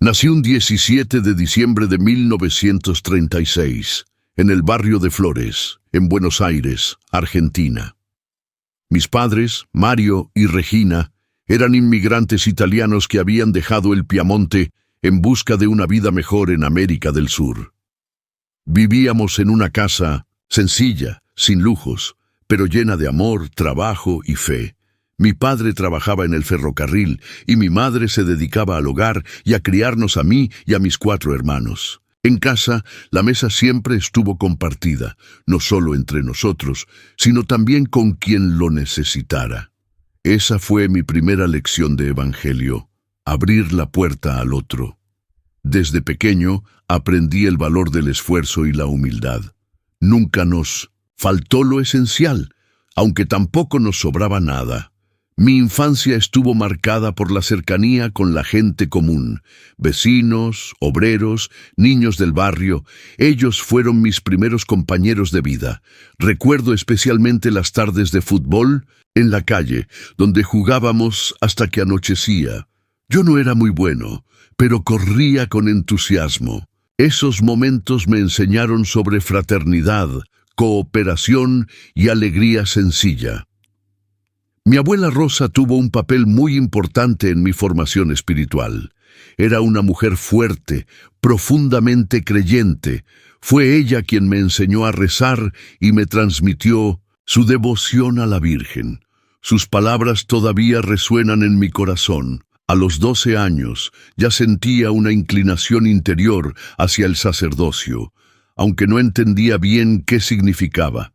Nací un 17 de diciembre de 1936, en el barrio de Flores, en Buenos Aires, Argentina. Mis padres, Mario y Regina, eran inmigrantes italianos que habían dejado el Piamonte en busca de una vida mejor en América del Sur. Vivíamos en una casa sencilla, sin lujos, pero llena de amor, trabajo y fe. Mi padre trabajaba en el ferrocarril y mi madre se dedicaba al hogar y a criarnos a mí y a mis 4 hermanos. En casa, la mesa siempre estuvo compartida, no solo entre nosotros, sino también con quien lo necesitara. Esa fue mi primera lección de evangelio, abrir la puerta al otro. Desde pequeño aprendí el valor del esfuerzo y la humildad. Nunca nos faltó lo esencial, aunque tampoco nos sobraba nada. Mi infancia estuvo marcada por la cercanía con la gente común, vecinos, obreros, niños del barrio. Ellos fueron mis primeros compañeros de vida. Recuerdo especialmente las tardes de fútbol en la calle, donde jugábamos hasta que anochecía. Yo no era muy bueno, pero corría con entusiasmo. Esos momentos me enseñaron sobre fraternidad, cooperación y alegría sencilla. Mi abuela Rosa tuvo un papel muy importante en mi formación espiritual. Era una mujer fuerte, profundamente creyente. Fue ella quien me enseñó a rezar y me transmitió su devoción a la Virgen. Sus palabras todavía resuenan en mi corazón. A los 12 años ya sentía una inclinación interior hacia el sacerdocio, aunque no entendía bien qué significaba.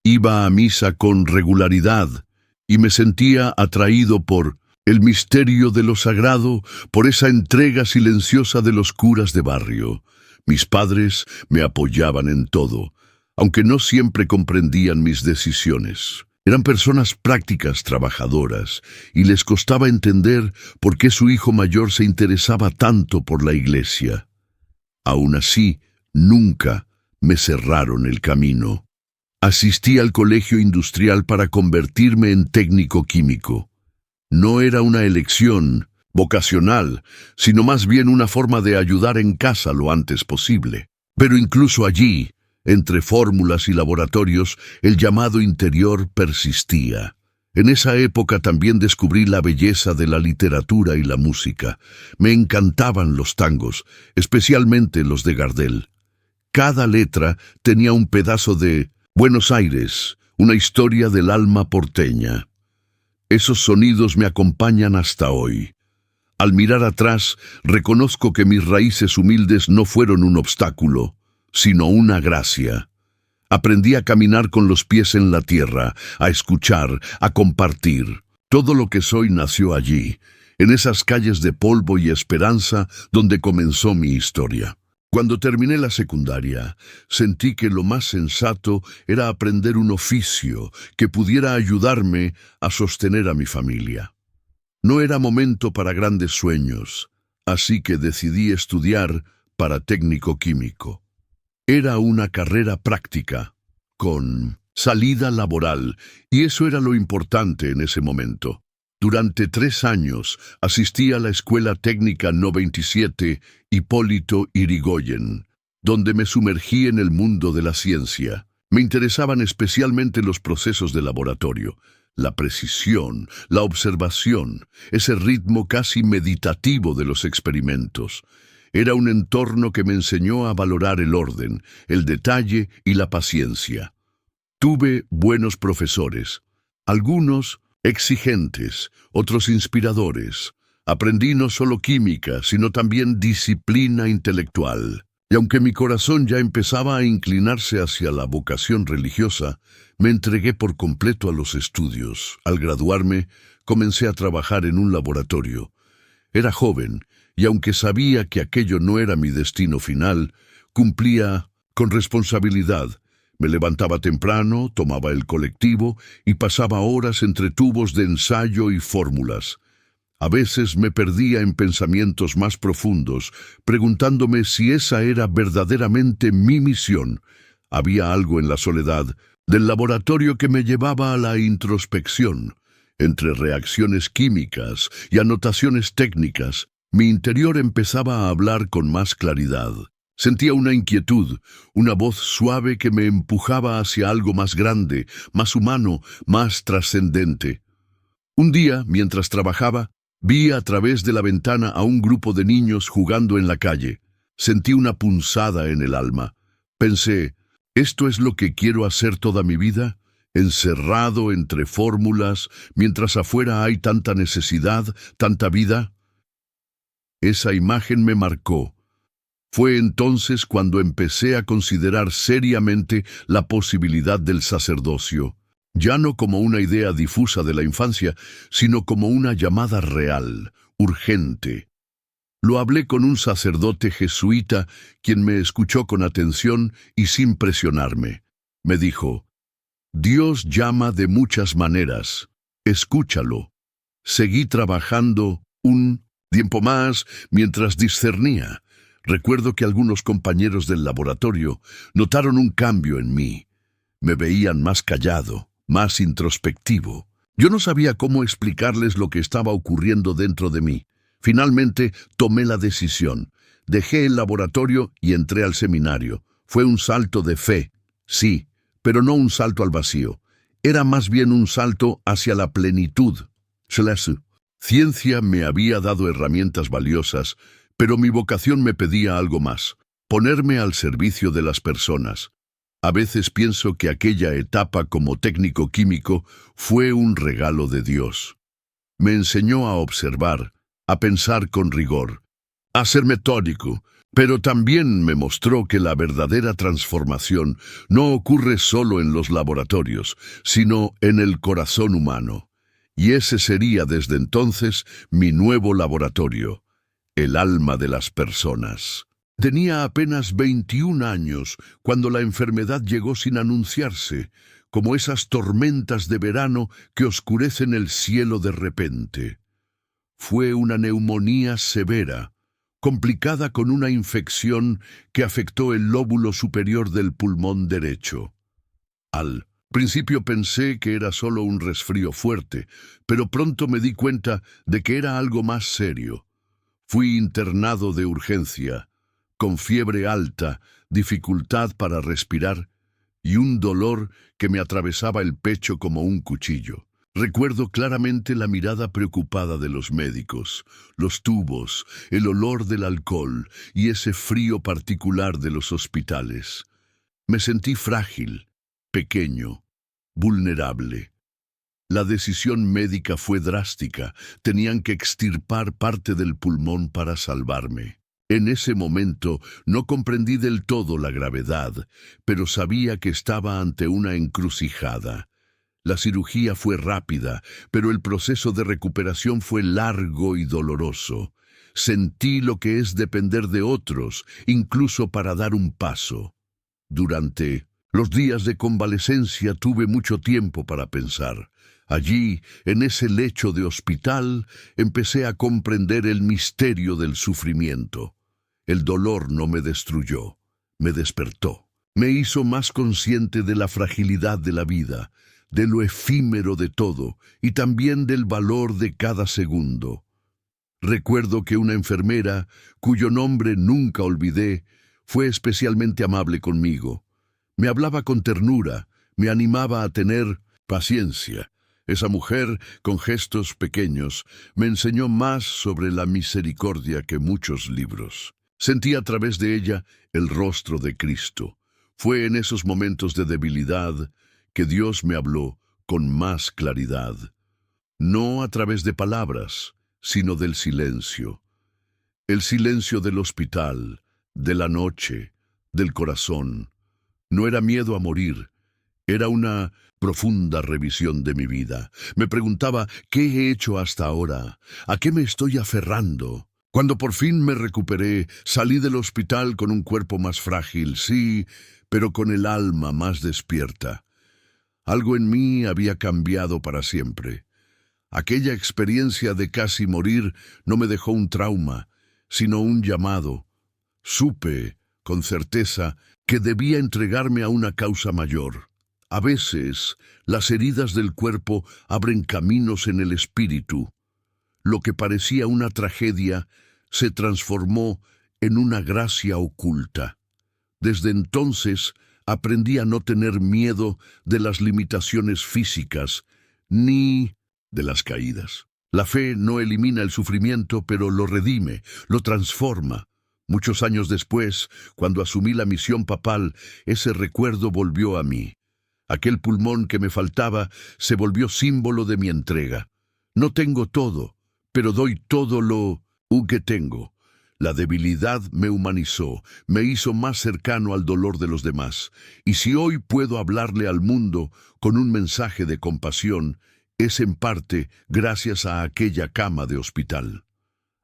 Iba a misa con regularidad y me sentía atraído por el misterio de lo sagrado, por esa entrega silenciosa de los curas de barrio. Mis padres me apoyaban en todo, aunque no siempre comprendían mis decisiones. Eran personas prácticas, trabajadoras, y les costaba entender por qué su hijo mayor se interesaba tanto por la iglesia. Aún así, nunca me cerraron el camino. Asistí al colegio industrial para convertirme en técnico químico. No era una elección vocacional, sino más bien una forma de ayudar en casa lo antes posible. Pero incluso allí, entre fórmulas y laboratorios, el llamado interior persistía. En esa época también descubrí la belleza de la literatura y la música. Me encantaban los tangos, especialmente los de Gardel. Cada letra tenía un pedazo de Buenos Aires, una historia del alma porteña. Esos sonidos me acompañan hasta hoy. Al mirar atrás, reconozco que mis raíces humildes no fueron un obstáculo, sino una gracia. Aprendí a caminar con los pies en la tierra, a escuchar, a compartir. Todo lo que soy nació allí, en esas calles de polvo y esperanza donde comenzó mi historia. Cuando terminé la secundaria, sentí que lo más sensato era aprender un oficio que pudiera ayudarme a sostener a mi familia. No era momento para grandes sueños, así que decidí estudiar para técnico químico. Era una carrera práctica, con salida laboral, y eso era lo importante en ese momento. Durante 3 años asistí a la Escuela Técnica No. 27 Hipólito Yrigoyen, donde me sumergí en el mundo de la ciencia. Me interesaban especialmente los procesos de laboratorio, la precisión, la observación, ese ritmo casi meditativo de los experimentos. Era un entorno que me enseñó a valorar el orden, el detalle y la paciencia. Tuve buenos profesores, algunos exigentes, otros inspiradores. Aprendí no solo química, sino también disciplina intelectual. Y aunque mi corazón ya empezaba a inclinarse hacia la vocación religiosa, me entregué por completo a los estudios. Al graduarme, comencé a trabajar en un laboratorio. Era joven, y aunque sabía que aquello no era mi destino final, cumplía con responsabilidad. Me levantaba temprano, tomaba el colectivo y pasaba horas entre tubos de ensayo y fórmulas. A veces me perdía en pensamientos más profundos, preguntándome si esa era verdaderamente mi misión. Había algo en la soledad del laboratorio que me llevaba a la introspección. Entre reacciones químicas y anotaciones técnicas, Mi interior empezaba a hablar con más claridad. Sentía una inquietud, una voz suave que me empujaba hacia algo más grande, más humano, más trascendente. Un día, mientras trabajaba, vi a través de la ventana a un grupo de niños jugando en la calle. Sentí una punzada en el alma. Pensé, ¿esto es lo que quiero hacer toda mi vida? ¿Encerrado entre fórmulas, mientras afuera hay tanta necesidad, tanta vida? Esa imagen me marcó. Fue entonces cuando empecé a considerar seriamente la posibilidad del sacerdocio, ya no como una idea difusa de la infancia, sino como una llamada real, urgente. Lo hablé con un sacerdote jesuita, quien me escuchó con atención y sin presionarme. Me dijo, Dios llama de muchas maneras, escúchalo. Seguí trabajando un tiempo más mientras discernía. Recuerdo que algunos compañeros del laboratorio notaron un cambio en mí. Me veían más callado, más introspectivo. Yo no sabía cómo explicarles lo que estaba ocurriendo dentro de mí. Finalmente tomé la decisión. Dejé el laboratorio y entré al seminario. Fue un salto de fe, sí, pero no un salto al vacío. Era más bien un salto hacia la plenitud. Ciencia me había dado herramientas valiosas, pero mi vocación me pedía algo más, ponerme al servicio de las personas. A veces pienso que aquella etapa como técnico químico fue un regalo de Dios. Me enseñó a observar, a pensar con rigor, a ser metódico, pero también me mostró que la verdadera transformación no ocurre solo en los laboratorios, sino en el corazón humano. Y ese sería desde entonces mi nuevo laboratorio, el alma de las personas. Tenía apenas 21 años cuando la enfermedad llegó sin anunciarse, como esas tormentas de verano que oscurecen el cielo de repente. Fue una neumonía severa, complicada con una infección que afectó el lóbulo superior del pulmón derecho. Al principio pensé que era solo un resfrío fuerte, pero pronto me di cuenta de que era algo más serio. Fui internado de urgencia, con fiebre alta, dificultad para respirar y un dolor que me atravesaba el pecho como un cuchillo. Recuerdo claramente la mirada preocupada de los médicos, los tubos, el olor del alcohol y ese frío particular de los hospitales. Me sentí frágil, pequeño, vulnerable. La decisión médica fue drástica. Tenían que extirpar parte del pulmón para salvarme. En ese momento no comprendí del todo la gravedad, pero sabía que estaba ante una encrucijada. La cirugía fue rápida, pero el proceso de recuperación fue largo y doloroso. Sentí lo que es depender de otros, incluso para dar un paso. Durante los días de convalecencia tuve mucho tiempo para pensar. Allí, en ese lecho de hospital, empecé a comprender el misterio del sufrimiento. El dolor no me destruyó, me despertó. Me hizo más consciente de la fragilidad de la vida, de lo efímero de todo y también del valor de cada segundo. Recuerdo que una enfermera, cuyo nombre nunca olvidé, fue especialmente amable conmigo. Me hablaba con ternura, me animaba a tener paciencia. Esa mujer, con gestos pequeños, me enseñó más sobre la misericordia que muchos libros. Sentí a través de ella el rostro de Cristo. Fue en esos momentos de debilidad que Dios me habló con más claridad. No a través de palabras, sino del silencio. El silencio del hospital, de la noche, del corazón. No era miedo a morir, era una profunda revisión de mi vida. Me preguntaba, ¿qué he hecho hasta ahora? ¿A qué me estoy aferrando? Cuando por fin me recuperé, salí del hospital con un cuerpo más frágil, sí, pero con el alma más despierta. Algo en mí había cambiado para siempre. Aquella experiencia de casi morir no me dejó un trauma, sino un llamado. Supe, con certeza, que debía entregarme a una causa mayor. A veces, las heridas del cuerpo abren caminos en el espíritu. Lo que parecía una tragedia se transformó en una gracia oculta. Desde entonces aprendí a no tener miedo de las limitaciones físicas ni de las caídas. La fe no elimina el sufrimiento, pero lo redime, lo transforma. Muchos años después, cuando asumí la misión papal, ese recuerdo volvió a mí. Aquel pulmón que me faltaba se volvió símbolo de mi entrega. No tengo todo, pero doy todo lo que tengo. La debilidad me humanizó, me hizo más cercano al dolor de los demás. Y si hoy puedo hablarle al mundo con un mensaje de compasión, es en parte gracias a aquella cama de hospital.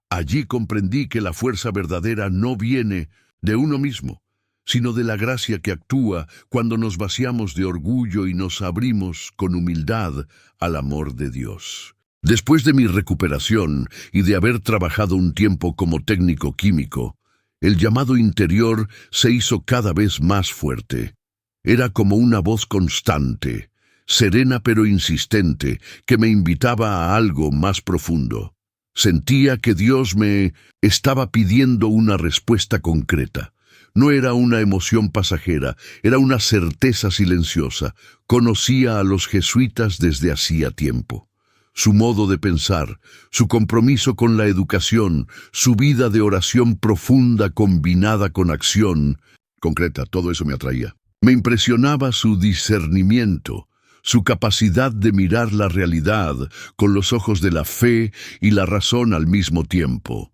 Allí comprendí que la fuerza verdadera no viene de uno mismo, sino de la gracia que actúa cuando nos vaciamos de orgullo y nos abrimos con humildad al amor de Dios. Después de mi recuperación y de haber trabajado un tiempo como técnico químico, el llamado interior se hizo cada vez más fuerte. Era como una voz constante, serena pero insistente, que me invitaba a algo más profundo. Sentía que Dios me estaba pidiendo una respuesta concreta. No era una emoción pasajera, era una certeza silenciosa. Conocía a los jesuitas desde hacía tiempo. Su modo de pensar, su compromiso con la educación, su vida de oración profunda combinada con acción concreta, todo eso me atraía. Me impresionaba su discernimiento, su capacidad de mirar la realidad con los ojos de la fe y la razón al mismo tiempo.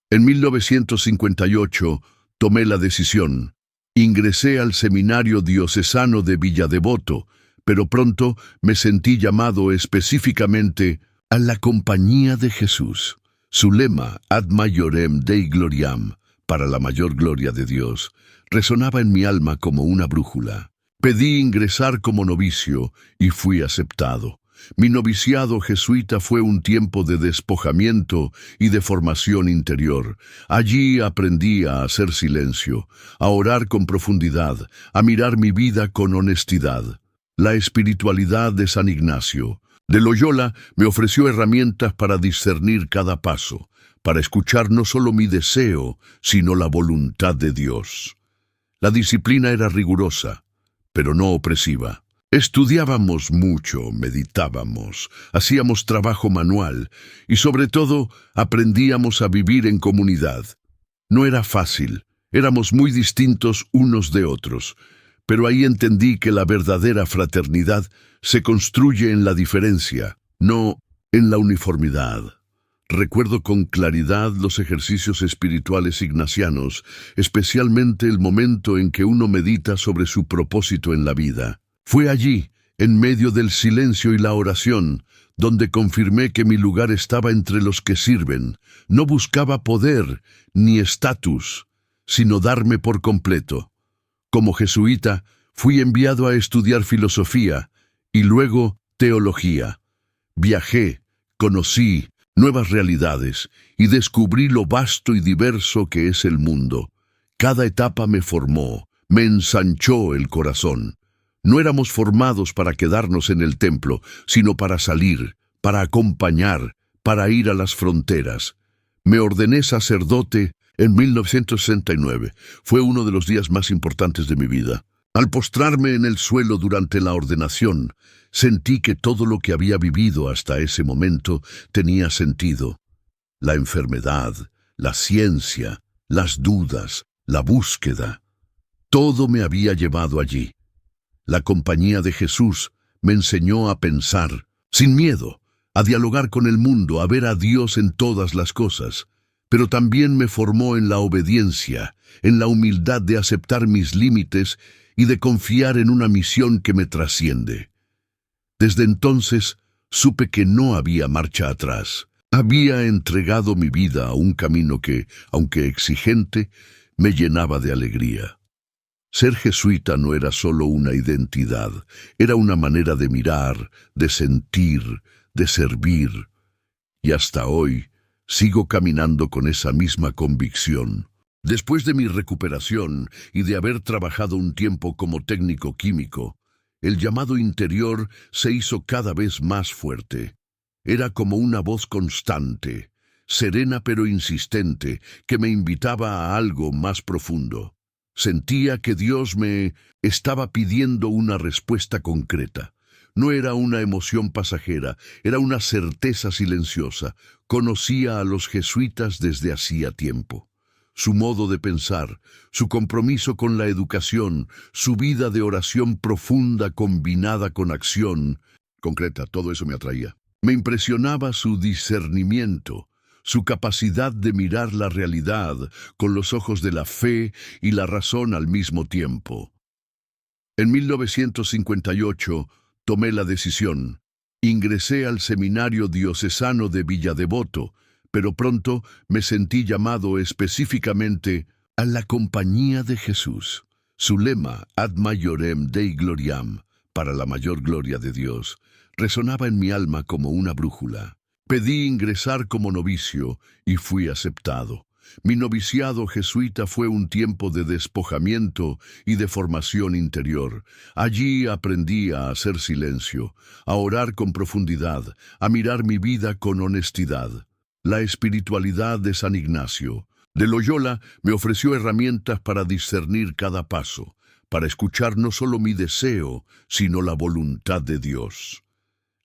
En 1958 tomé la decisión. Ingresé al seminario diocesano de Villadevoto, pero pronto me sentí llamado específicamente a la compañía de Jesús. Su lema, Ad Maiorem Dei Gloriam, para la mayor gloria de Dios, resonaba en mi alma como una brújula. Pedí ingresar como novicio y fui aceptado. Mi noviciado jesuita fue un tiempo de despojamiento y de formación interior. Allí aprendí a hacer silencio, a orar con profundidad, a mirar mi vida con honestidad. La espiritualidad de San Ignacio de Loyola me ofreció herramientas para discernir cada paso, para escuchar no solo mi deseo, sino la voluntad de Dios. La disciplina era rigurosa, pero no opresiva. Estudiábamos mucho, meditábamos, hacíamos trabajo manual y sobre todo aprendíamos a vivir en comunidad. No era fácil, éramos muy distintos unos de otros, pero ahí entendí que la verdadera fraternidad se construye en la diferencia, no en la uniformidad. Recuerdo con claridad los ejercicios espirituales ignacianos, especialmente el momento en que uno medita sobre su propósito en la vida. Fue allí, en medio del silencio y la oración, donde confirmé que mi lugar estaba entre los que sirven. No buscaba poder ni estatus, sino darme por completo. Como jesuita, fui enviado a estudiar filosofía y luego teología. Viajé, conocí nuevas realidades y descubrí lo vasto y diverso que es el mundo. Cada etapa me formó, me ensanchó el corazón. No éramos formados para quedarnos en el templo, sino para salir, para acompañar, para ir a las fronteras. Me ordené sacerdote en 1969. Fue uno de los días más importantes de mi vida. Al postrarme en el suelo durante la ordenación, sentí que todo lo que había vivido hasta ese momento tenía sentido. La enfermedad, la ciencia, las dudas, la búsqueda. Todo me había llevado allí. La compañía de Jesús me enseñó a pensar, sin miedo, a dialogar con el mundo, a ver a Dios en todas las cosas. Pero también me formó en la obediencia, en la humildad de aceptar mis límites y de confiar en una misión que me trasciende. Desde entonces supe que no había marcha atrás. Había entregado mi vida a un camino que, aunque exigente, me llenaba de alegría. Ser jesuita no era solo una identidad, era una manera de mirar, de sentir, de servir. Y hasta hoy sigo caminando con esa misma convicción. Después de mi recuperación y de haber trabajado un tiempo como técnico químico, el llamado interior se hizo cada vez más fuerte. Era como una voz constante, serena pero insistente, que me invitaba a algo más profundo. Sentía que Dios me estaba pidiendo una respuesta concreta. No era una emoción pasajera, era una certeza silenciosa. Conocía a los jesuitas desde hacía tiempo. Su modo de pensar, su compromiso con la educación, su vida de oración profunda combinada con acción concreta, todo eso me atraía. Me impresionaba su discernimiento, su capacidad de mirar la realidad con los ojos de la fe y la razón al mismo tiempo. En 1958 tomé la decisión. Ingresé al seminario diocesano de Villadevoto, pero pronto me sentí llamado específicamente a la compañía de Jesús. Su lema, Ad Maiorem Dei Gloriam, para la mayor gloria de Dios, resonaba en mi alma como una brújula. Pedí ingresar como novicio y fui aceptado. Mi noviciado jesuita fue un tiempo de despojamiento y de formación interior. Allí aprendí a hacer silencio, a orar con profundidad, a mirar mi vida con honestidad. La espiritualidad de San Ignacio de Loyola me ofreció herramientas para discernir cada paso, para escuchar no solo mi deseo, sino la voluntad de Dios.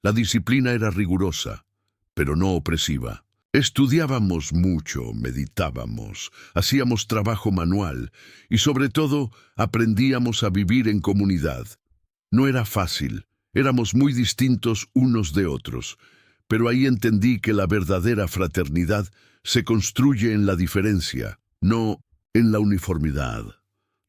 La disciplina era rigurosa, pero no opresiva. Estudiábamos mucho, meditábamos, hacíamos trabajo manual y sobre todo aprendíamos a vivir en comunidad. No era fácil, éramos muy distintos unos de otros, pero ahí entendí que la verdadera fraternidad se construye en la diferencia, no en la uniformidad.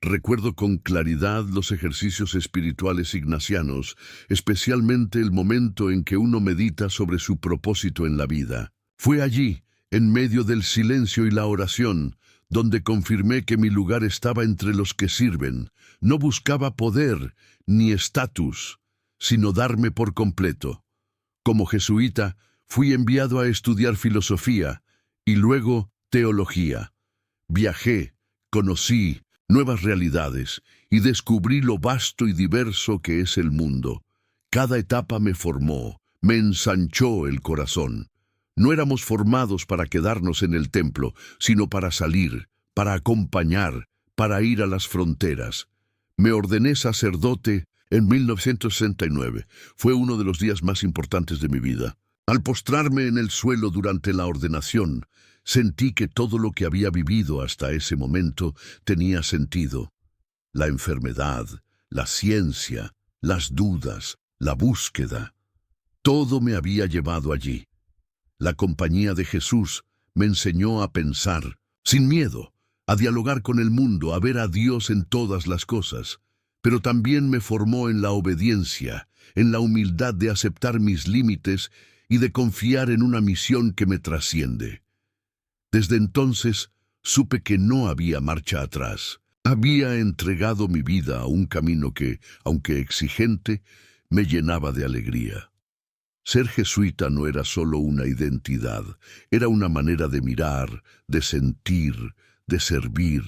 Recuerdo con claridad los ejercicios espirituales ignacianos, especialmente el momento en que uno medita sobre su propósito en la vida. Fue allí, en medio del silencio y la oración, donde confirmé que mi lugar estaba entre los que sirven. No buscaba poder ni estatus, sino darme por completo. Como jesuita, fui enviado a estudiar filosofía y luego teología. Viajé, conocí nuevas realidades y descubrí lo vasto y diverso que es el mundo. Cada etapa me formó, me ensanchó el corazón. No éramos formados para quedarnos en el templo, sino para salir, para acompañar, para ir a las fronteras. Me ordené sacerdote en 1969. Fue uno de los días más importantes de mi vida. Al postrarme en el suelo durante la ordenación, sentí que todo lo que había vivido hasta ese momento tenía sentido. La enfermedad, la ciencia, las dudas, la búsqueda. Todo me había llevado allí. La compañía de Jesús me enseñó a pensar, sin miedo, a dialogar con el mundo, a ver a Dios en todas las cosas, pero también me formó en la obediencia, en la humildad de aceptar mis límites y de confiar en una misión que me trasciende. Desde entonces supe que no había marcha atrás. Había entregado mi vida a un camino que, aunque exigente, me llenaba de alegría. Ser jesuita no era solo una identidad, era una manera de mirar, de sentir, de servir.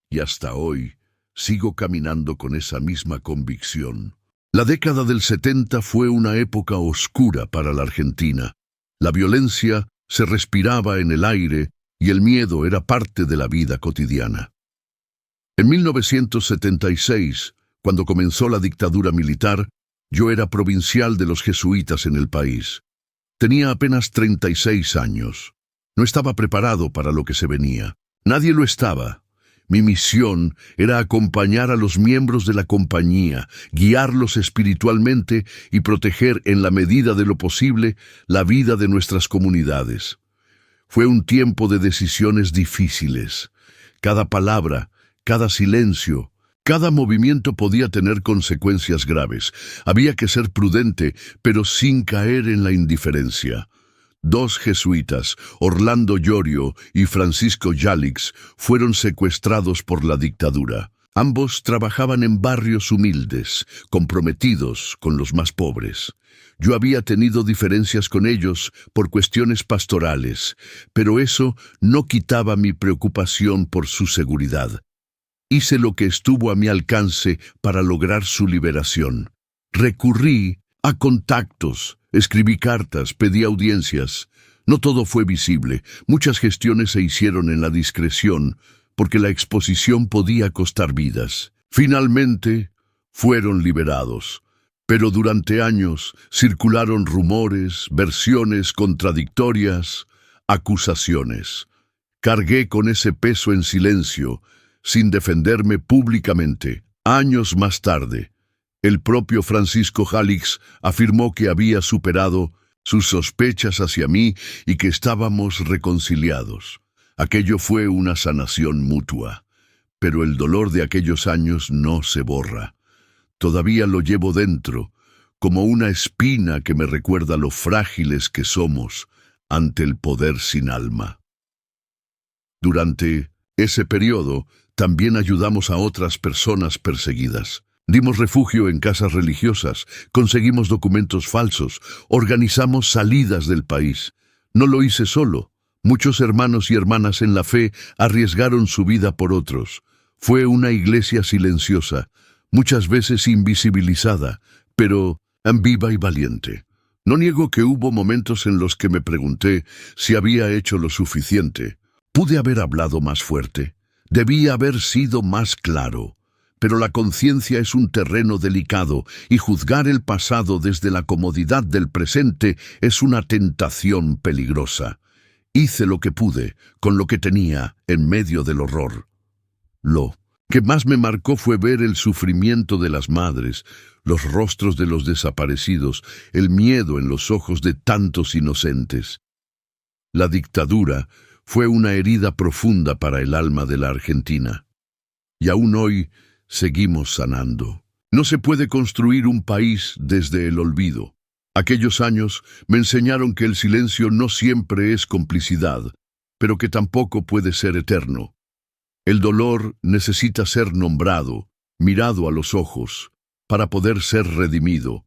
Y hasta hoy sigo caminando con esa misma convicción. La década del 70 fue una época oscura para la Argentina. La violencia se respiraba en el aire y el miedo era parte de la vida cotidiana. En 1976, cuando comenzó la dictadura militar, yo era provincial de los jesuitas en el país. Tenía apenas 36 años. No estaba preparado para lo que se venía. Nadie lo estaba. Mi misión era acompañar a los miembros de la compañía, guiarlos espiritualmente y proteger en la medida de lo posible la vida de nuestras comunidades. Fue un tiempo de decisiones difíciles. Cada palabra, cada silencio, cada movimiento podía tener consecuencias graves. Había que ser prudente, pero sin caer en la indiferencia. 2 jesuitas, Orlando Llorio y Francisco Yalix, fueron secuestrados por la dictadura. Ambos trabajaban en barrios humildes, comprometidos con los más pobres. Yo había tenido diferencias con ellos por cuestiones pastorales, pero eso no quitaba mi preocupación por su seguridad. Hice lo que estuvo a mi alcance para lograr su liberación. Recurrí a contactos, escribí cartas, pedí audiencias. No todo fue visible. Muchas gestiones se hicieron en la discreción, porque la exposición podía costar vidas. Finalmente, fueron liberados. Pero durante años circularon rumores, versiones contradictorias, acusaciones. Cargué con ese peso en silencio, sin defenderme públicamente. Años más tarde, el propio Francisco Jalix afirmó que había superado sus sospechas hacia mí y que estábamos reconciliados. Aquello fue una sanación mutua, pero el dolor de aquellos años no se borra. Todavía lo llevo dentro, como una espina que me recuerda lo frágiles que somos ante el poder sin alma. Durante ese periodo, también ayudamos a otras personas perseguidas. Dimos refugio en casas religiosas, conseguimos documentos falsos, organizamos salidas del país. No lo hice solo. Muchos hermanos y hermanas en la fe arriesgaron su vida por otros. Fue una iglesia silenciosa, muchas veces invisibilizada, pero viva y valiente. No niego que hubo momentos en los que me pregunté si había hecho lo suficiente. Pude haber hablado más fuerte. Debía haber sido más claro. Pero la conciencia es un terreno delicado y juzgar el pasado desde la comodidad del presente es una tentación peligrosa. Hice lo que pude, con lo que tenía, en medio del horror. Lo que más me marcó fue ver el sufrimiento de las madres, los rostros de los desaparecidos, el miedo en los ojos de tantos inocentes. La dictadura fue una herida profunda para el alma de la Argentina. Y aún hoy seguimos sanando. No se puede construir un país desde el olvido. Aquellos años me enseñaron que el silencio no siempre es complicidad, pero que tampoco puede ser eterno. El dolor necesita ser nombrado, mirado a los ojos, para poder ser redimido.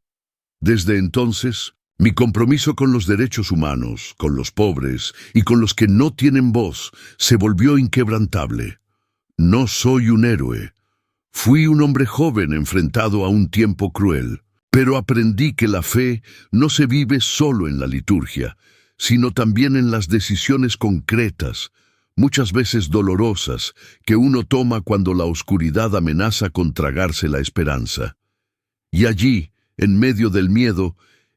Desde entonces, mi compromiso con los derechos humanos, con los pobres y con los que no tienen voz, se volvió inquebrantable. No soy un héroe. Fui un hombre joven enfrentado a un tiempo cruel, pero aprendí que la fe no se vive solo en la liturgia, sino también en las decisiones concretas, muchas veces dolorosas, que uno toma cuando la oscuridad amenaza con tragarse la esperanza. Y allí, en medio del miedo,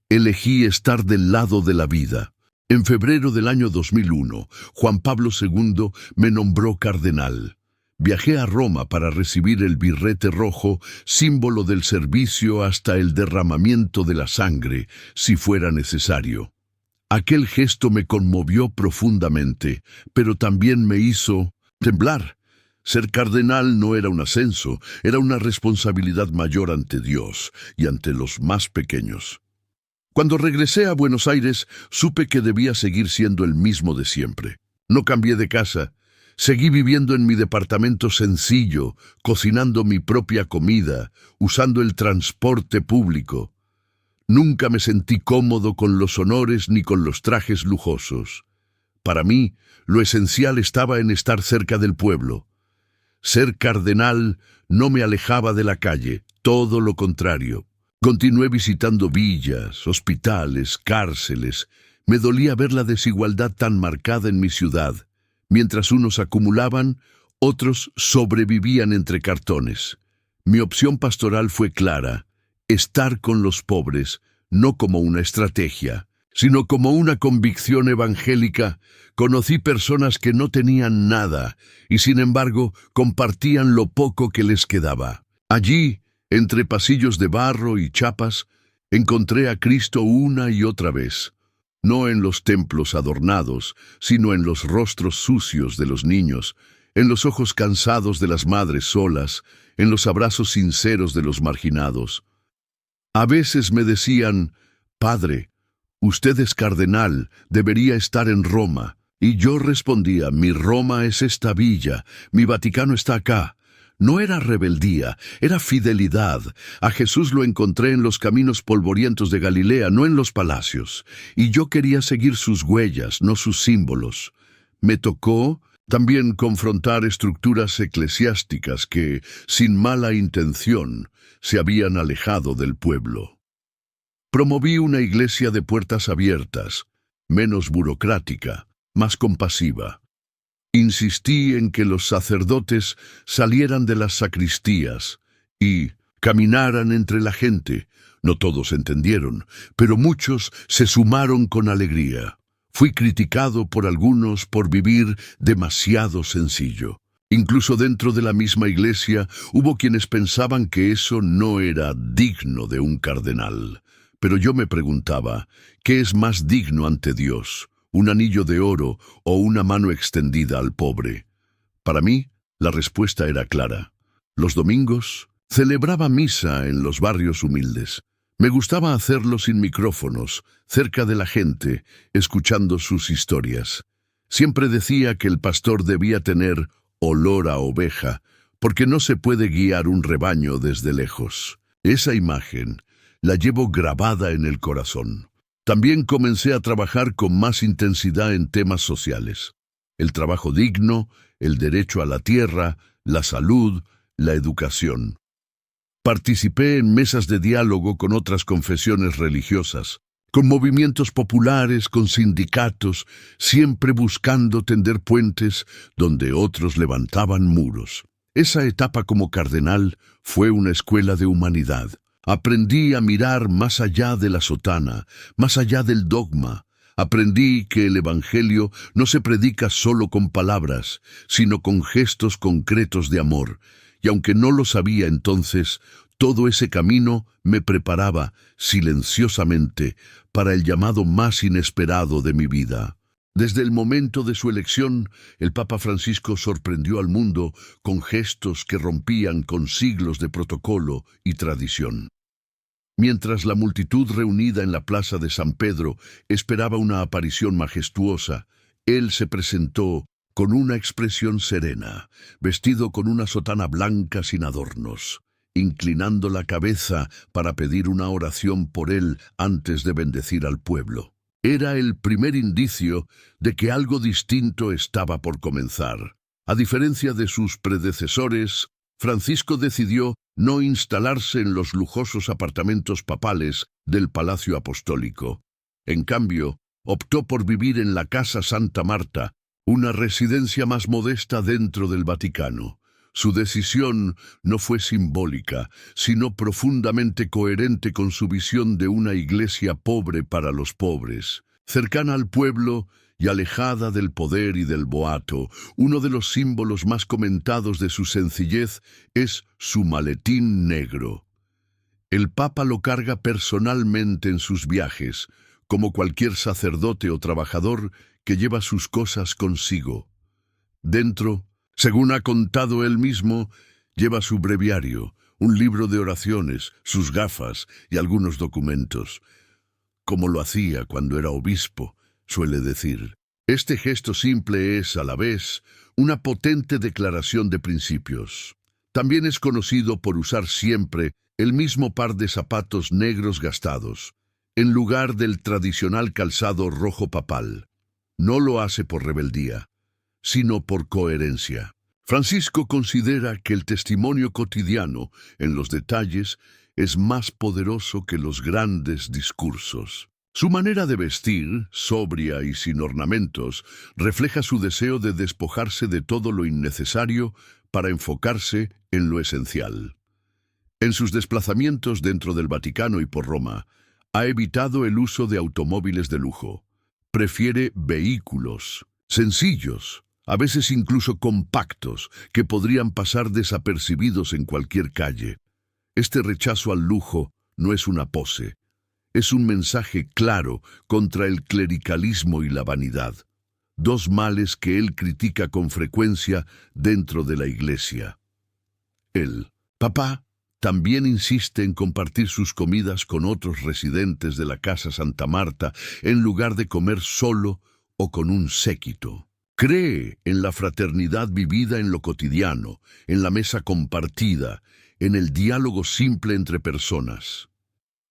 elegí estar del lado de la vida. En febrero del año 2001, Juan Pablo II me nombró cardenal. Viajé a Roma para recibir el birrete rojo, símbolo del servicio hasta el derramamiento de la sangre, si fuera necesario. Aquel gesto me conmovió profundamente, pero también me hizo temblar. Ser cardenal no era un ascenso, era una responsabilidad mayor ante Dios y ante los más pequeños. Cuando regresé a Buenos Aires, supe que debía seguir siendo el mismo de siempre. No cambié de casa. Seguí viviendo en mi departamento sencillo, cocinando mi propia comida, usando el transporte público. Nunca me sentí cómodo con los honores ni con los trajes lujosos. Para mí, lo esencial estaba en estar cerca del pueblo. Ser cardenal no me alejaba de la calle, todo lo contrario. Continué visitando villas, hospitales, cárceles. Me dolía ver la desigualdad tan marcada en mi ciudad. Mientras unos acumulaban, otros sobrevivían entre cartones. Mi opción pastoral fue clara: estar con los pobres, no como una estrategia, sino como una convicción evangélica. Conocí personas que no tenían nada y, sin embargo, compartían lo poco que les quedaba. Allí, entre pasillos de barro y chapas, encontré a Cristo una y otra vez. No en los templos adornados, sino en los rostros sucios de los niños, en los ojos cansados de las madres solas, en los abrazos sinceros de los marginados. A veces me decían: «Padre, usted es cardenal, debería estar en Roma». Y yo respondía: «Mi Roma es esta villa, mi Vaticano está acá». No era rebeldía, era fidelidad. A Jesús lo encontré en los caminos polvorientos de Galilea, no en los palacios. Y yo quería seguir sus huellas, no sus símbolos. Me tocó también confrontar estructuras eclesiásticas que, sin mala intención, se habían alejado del pueblo. Promoví una iglesia de puertas abiertas. menos burocrática, más compasiva. Insistí en que los sacerdotes salieran de las sacristías y caminaran entre la gente. No todos entendieron, pero muchos se sumaron con alegría. Fui criticado por algunos por vivir demasiado sencillo. Incluso dentro de la misma iglesia hubo quienes pensaban que eso no era digno de un cardenal. Pero yo me preguntaba, ¿qué es más digno ante Dios? ¿Un anillo de oro o una mano extendida al pobre? Para mí, la respuesta era clara. Los domingos celebraba misa en los barrios humildes. Me gustaba hacerlo sin micrófonos, cerca de la gente, escuchando sus historias. Siempre decía que el pastor debía tener olor a oveja, porque no se puede guiar un rebaño desde lejos. Esa imagen la llevo grabada en el corazón. También comencé a trabajar con más intensidad en temas sociales. El trabajo digno, el derecho a la tierra, la salud, la educación. Participé en mesas de diálogo con otras confesiones religiosas, con movimientos populares, con sindicatos, siempre buscando tender puentes donde otros levantaban muros. Esa etapa como cardenal fue una escuela de humanidad. Aprendí a mirar más allá de la sotana, más allá del dogma. Aprendí que el Evangelio no se predica solo con palabras, sino con gestos concretos de amor. Y aunque no lo sabía entonces, todo ese camino me preparaba silenciosamente para el llamado más inesperado de mi vida. Desde el momento de su elección, el Papa Francisco sorprendió al mundo con gestos que rompían con siglos de protocolo y tradición. Mientras la multitud reunida en la plaza de San Pedro esperaba una aparición majestuosa, él se presentó con una expresión serena, vestido con una sotana blanca sin adornos, inclinando la cabeza para pedir una oración por él antes de bendecir al pueblo. Era el primer indicio de que algo distinto estaba por comenzar. A diferencia de sus predecesores, Francisco decidió no instalarse en los lujosos apartamentos papales del Palacio Apostólico. En cambio, optó por vivir en la Casa Santa Marta, una residencia más modesta dentro del Vaticano. Su decisión no fue simbólica, sino profundamente coherente con su visión de una iglesia pobre para los pobres, cercana al pueblo y alejada del poder y del boato. Uno de los símbolos más comentados de su sencillez es su maletín negro. El Papa lo carga personalmente en sus viajes, como cualquier sacerdote o trabajador que lleva sus cosas consigo. Dentro, según ha contado él mismo, lleva su breviario, un libro de oraciones, sus gafas y algunos documentos. Como lo hacía cuando era obispo, suele decir. Este gesto simple es, a la vez, una potente declaración de principios. También es conocido por usar siempre el mismo par de zapatos negros gastados, en lugar del tradicional calzado rojo papal. No lo hace por rebeldía, sino por coherencia. Francisco considera que el testimonio cotidiano, en los detalles, es más poderoso que los grandes discursos. Su manera de vestir, sobria y sin ornamentos, refleja su deseo de despojarse de todo lo innecesario para enfocarse en lo esencial. En sus desplazamientos dentro del Vaticano y por Roma, ha evitado el uso de automóviles de lujo. Prefiere vehículos sencillos, a veces incluso compactos, que podrían pasar desapercibidos en cualquier calle. Este rechazo al lujo no es una pose. Es un mensaje claro contra el clericalismo y la vanidad, dos males que él critica con frecuencia dentro de la Iglesia. El Papa también insiste en compartir sus comidas con otros residentes de la Casa Santa Marta en lugar de comer solo o con un séquito. Cree en la fraternidad vivida en lo cotidiano, en la mesa compartida, en el diálogo simple entre personas.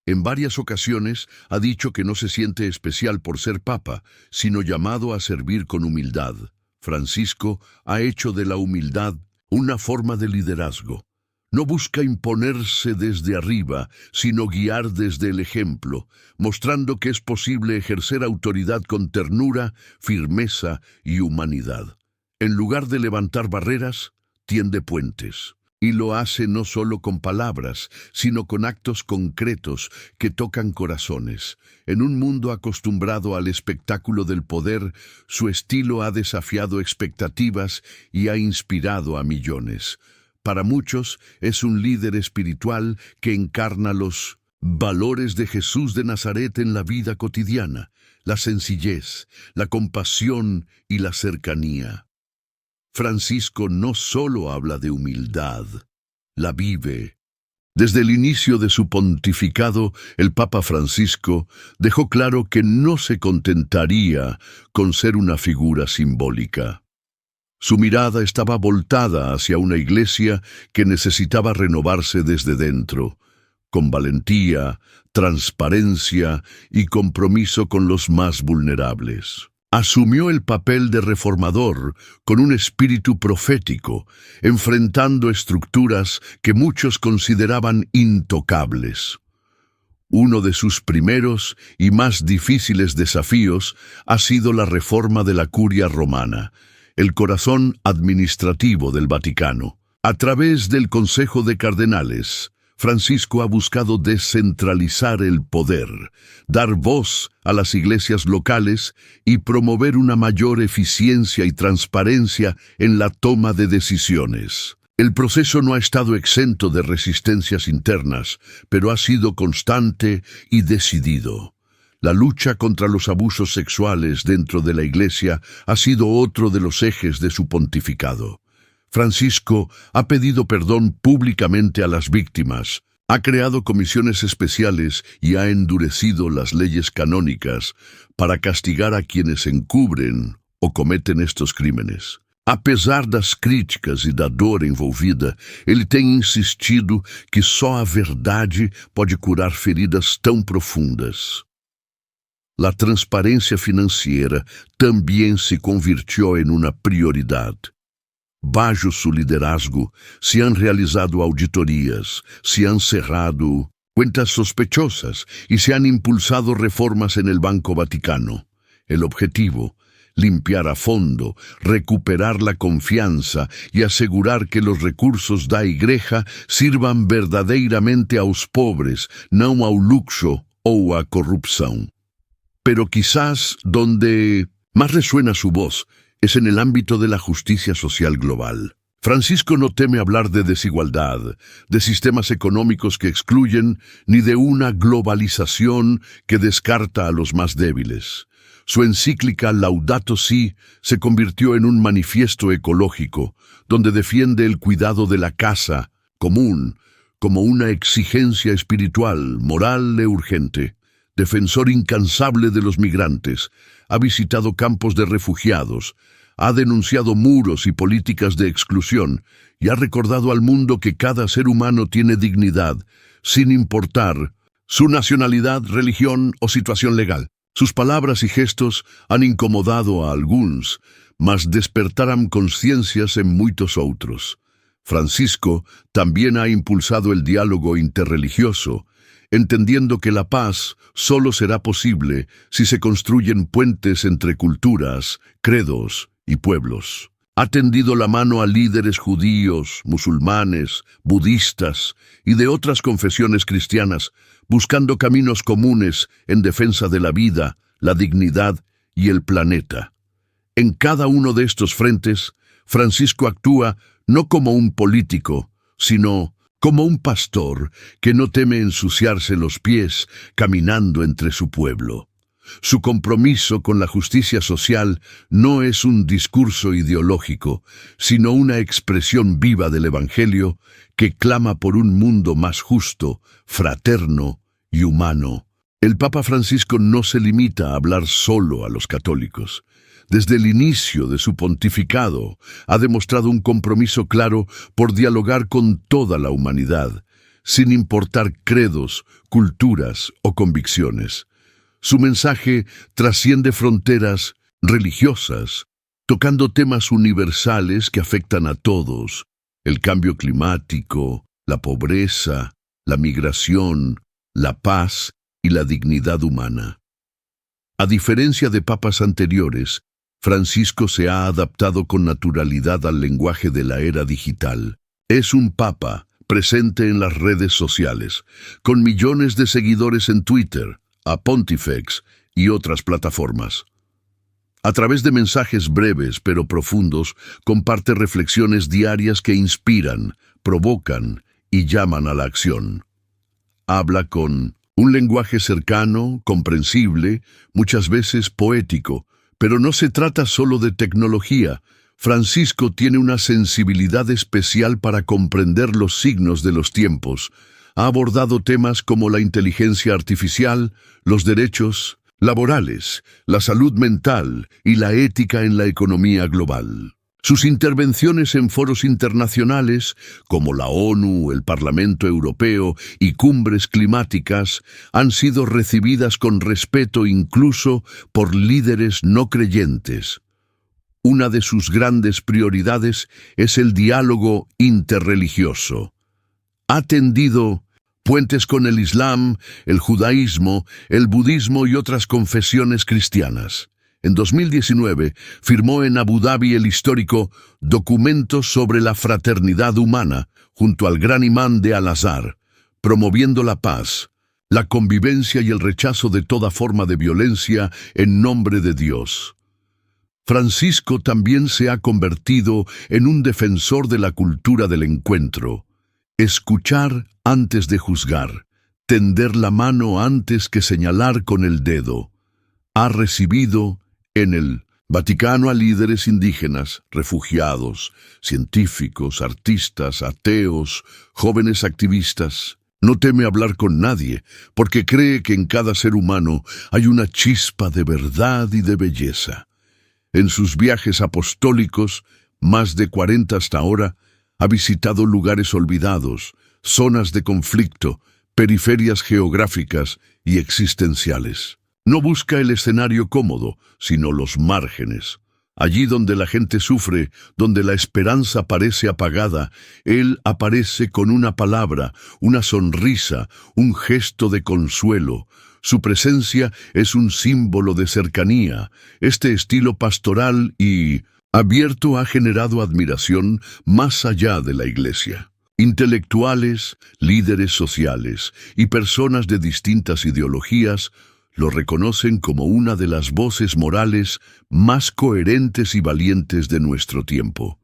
En varias ocasiones ha dicho que no se siente especial por ser papa, sino llamado a servir con humildad. Francisco ha hecho de la humildad una forma de liderazgo. No busca imponerse desde arriba, sino guiar desde el ejemplo, mostrando que es posible ejercer autoridad con ternura, firmeza y humanidad. En lugar de levantar barreras, tiende puentes. Y lo hace no solo con palabras, sino con actos concretos que tocan corazones. En un mundo acostumbrado al espectáculo del poder, su estilo ha desafiado expectativas y ha inspirado a millones. Para muchos, es un líder espiritual que encarna los valores de Jesús de Nazaret en la vida cotidiana, la sencillez, la compasión y la cercanía. Francisco no solo habla de humildad, la vive. Desde el inicio de su pontificado, el Papa Francisco dejó claro que no se contentaría con ser una figura simbólica. Su mirada estaba voltada hacia una iglesia que necesitaba renovarse desde dentro, con valentía, transparencia y compromiso con los más vulnerables. Asumió el papel de reformador con un espíritu profético, enfrentando estructuras que muchos consideraban intocables. Uno de sus primeros y más difíciles desafíos ha sido la reforma de la Curia Romana, el corazón administrativo del Vaticano. A través del Consejo de Cardenales, Francisco ha buscado descentralizar el poder, dar voz a las iglesias locales y promover una mayor eficiencia y transparencia en la toma de decisiones. El proceso no ha estado exento de resistencias internas, pero ha sido constante y decidido. La lucha contra los abusos sexuales dentro de la Iglesia ha sido otro de los ejes de su pontificado. Francisco ha pedido perdón públicamente a las víctimas, ha creado comisiones especiales y ha endurecido las leyes canónicas para castigar a quienes encubren o cometen estos crímenes. Apesar das críticas e da dor envolvida, ele tem insistido que só a verdade pode curar feridas tão profundas. La transparencia financiera también se convirtió en una prioridad. Bajo su liderazgo, se han realizado auditorías, se han cerrado cuentas sospechosas y se han impulsado reformas en el Banco Vaticano. El objetivo: limpiar a fondo, recuperar la confianza y asegurar que los recursos da Igreja sirvan verdadeiramente aos pobres, não ao luxo ou à corrupção. Pero quizás donde más resuena su voz es en el ámbito de la justicia social global. Francisco no teme hablar de desigualdad, de sistemas económicos que excluyen, ni de una globalización que descarta a los más débiles. Su encíclica Laudato Si se convirtió en un manifiesto ecológico, donde defiende el cuidado de la casa común como una exigencia espiritual, moral e urgente. Defensor incansable de los migrantes, ha visitado campos de refugiados, ha denunciado muros y políticas de exclusión y ha recordado al mundo que cada ser humano tiene dignidad, sin importar su nacionalidad, religión o situación legal. Sus palabras y gestos han incomodado a algunos, mas despertaram conciencias en muchos otros. Francisco también ha impulsado el diálogo interreligioso, entendiendo que la paz solo será posible si se construyen puentes entre culturas, credos y pueblos. Ha tendido la mano a líderes judíos, musulmanes, budistas y de otras confesiones cristianas, buscando caminos comunes en defensa de la vida, la dignidad y el planeta. En cada uno de estos frentes, Francisco actúa no como un político, sino como un pastor que no teme ensuciarse los pies caminando entre su pueblo. Su compromiso con la justicia social no es un discurso ideológico, sino una expresión viva del Evangelio que clama por un mundo más justo, fraterno y humano. El Papa Francisco no se limita a hablar solo a los católicos. Desde el inicio de su pontificado, ha demostrado un compromiso claro por dialogar con toda la humanidad, sin importar credos, culturas o convicciones. Su mensaje trasciende fronteras religiosas, tocando temas universales que afectan a todos: el cambio climático, la pobreza, la migración, la paz y la dignidad humana. A diferencia de papas anteriores, Francisco se ha adaptado con naturalidad al lenguaje de la era digital. Es un papa presente en las redes sociales, con millones de seguidores en Twitter, a Pontifex y otras plataformas. A través de mensajes breves pero profundos, comparte reflexiones diarias que inspiran, provocan y llaman a la acción. Habla con un lenguaje cercano, comprensible, muchas veces poético, pero no se trata solo de tecnología. Francisco tiene una sensibilidad especial para comprender los signos de los tiempos. Ha abordado temas como la inteligencia artificial, los derechos laborales, la salud mental y la ética en la economía global. Sus intervenciones en foros internacionales, como la ONU, el Parlamento Europeo y cumbres climáticas, han sido recibidas con respeto incluso por líderes no creyentes. Una de sus grandes prioridades es el diálogo interreligioso. Ha tendido puentes con el Islam, el judaísmo, el budismo y otras confesiones cristianas. En 2019 firmó en Abu Dhabi el histórico Documento sobre la Fraternidad Humana junto al gran imán de Al-Azhar, promoviendo la paz, la convivencia y el rechazo de toda forma de violencia en nombre de Dios. Francisco también se ha convertido en un defensor de la cultura del encuentro. Escuchar antes de juzgar, tender la mano antes que señalar con el dedo. Ha recibido en el Vaticano a líderes indígenas, refugiados, científicos, artistas, ateos, jóvenes activistas. No teme hablar con nadie, porque cree que en cada ser humano hay una chispa de verdad y de belleza. En sus viajes apostólicos, más de 40 hasta ahora, ha visitado lugares olvidados, zonas de conflicto, periferias geográficas y existenciales. No busca el escenario cómodo, sino los márgenes. Allí donde la gente sufre, donde la esperanza parece apagada, él aparece con una palabra, una sonrisa, un gesto de consuelo. Su presencia es un símbolo de cercanía. Este estilo pastoral y abierto ha generado admiración más allá de la Iglesia. Intelectuales, líderes sociales y personas de distintas ideologías lo reconocen como una de las voces morales más coherentes y valientes de nuestro tiempo.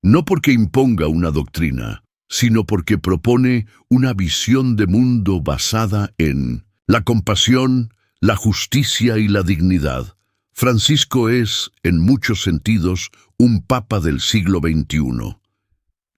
No porque imponga una doctrina, sino porque propone una visión de mundo basada en la compasión, la justicia y la dignidad. Francisco es, en muchos sentidos, un papa del siglo XXI.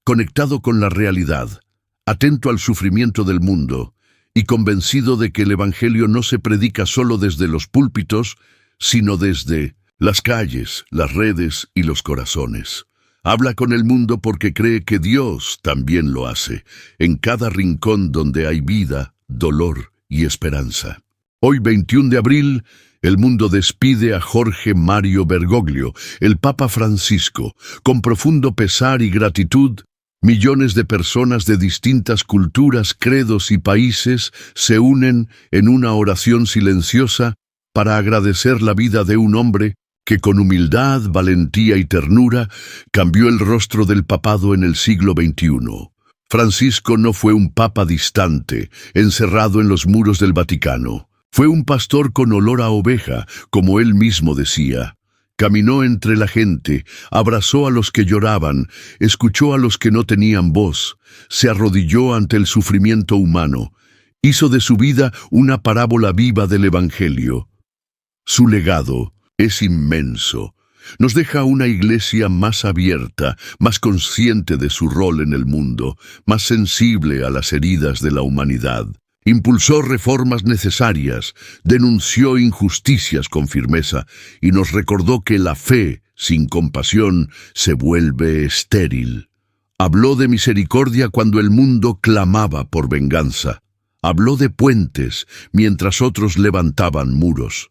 Conectado con la realidad, atento al sufrimiento del mundo y convencido de que el Evangelio no se predica solo desde los púlpitos, sino desde las calles, las redes y los corazones. Habla con el mundo porque cree que Dios también lo hace, en cada rincón donde hay vida, dolor y esperanza. Hoy, 21 de abril, el mundo despide a Jorge Mario Bergoglio, el Papa Francisco. Con profundo pesar y gratitud, millones de personas de distintas culturas, credos y países se unen en una oración silenciosa para agradecer la vida de un hombre que con humildad, valentía y ternura cambió el rostro del papado en el siglo XXI. Francisco no fue un papa distante, encerrado en los muros del Vaticano. Fue un pastor con olor a oveja, como él mismo decía. Caminó entre la gente, abrazó a los que lloraban, escuchó a los que no tenían voz, se arrodilló ante el sufrimiento humano, hizo de su vida una parábola viva del Evangelio. Su legado es inmenso. Nos deja una iglesia más abierta, más consciente de su rol en el mundo, más sensible a las heridas de la humanidad. Impulsó reformas necesarias, denunció injusticias con firmeza y nos recordó que la fe sin compasión se vuelve estéril. Habló de misericordia cuando el mundo clamaba por venganza. Habló de puentes mientras otros levantaban muros.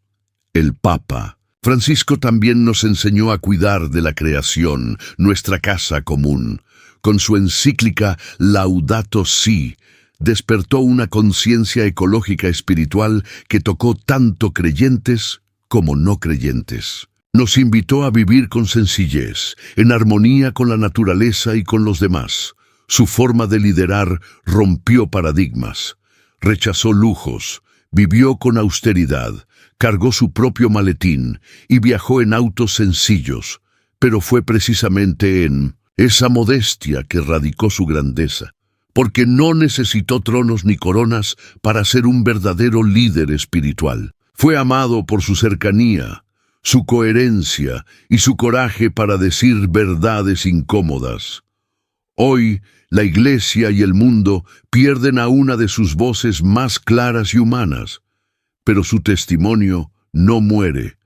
El Papa Francisco también nos enseñó a cuidar de la creación, nuestra casa común. Con su encíclica Laudato Si, despertó una conciencia ecológica espiritual que tocó tanto creyentes como no creyentes. Nos invitó a vivir con sencillez, en armonía con la naturaleza y con los demás. Su forma de liderar rompió paradigmas, rechazó lujos, vivió con austeridad, cargó su propio maletín y viajó en autos sencillos, pero fue precisamente en esa modestia que radicó su grandeza, porque no necesitó tronos ni coronas para ser un verdadero líder espiritual. Fue amado por su cercanía, su coherencia y su coraje para decir verdades incómodas. Hoy, la Iglesia y el mundo pierden a una de sus voces más claras y humanas, pero su testimonio no muere.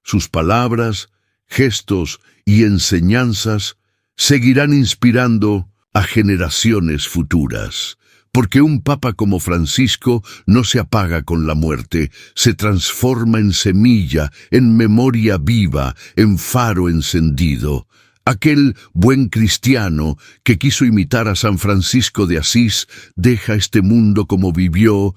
Sus palabras, gestos y enseñanzas seguirán inspirando a generaciones futuras, porque un papa como Francisco no se apaga con la muerte, se transforma en semilla, en memoria viva, en faro encendido. Aquel buen cristiano que quiso imitar a San Francisco de Asís deja este mundo como vivió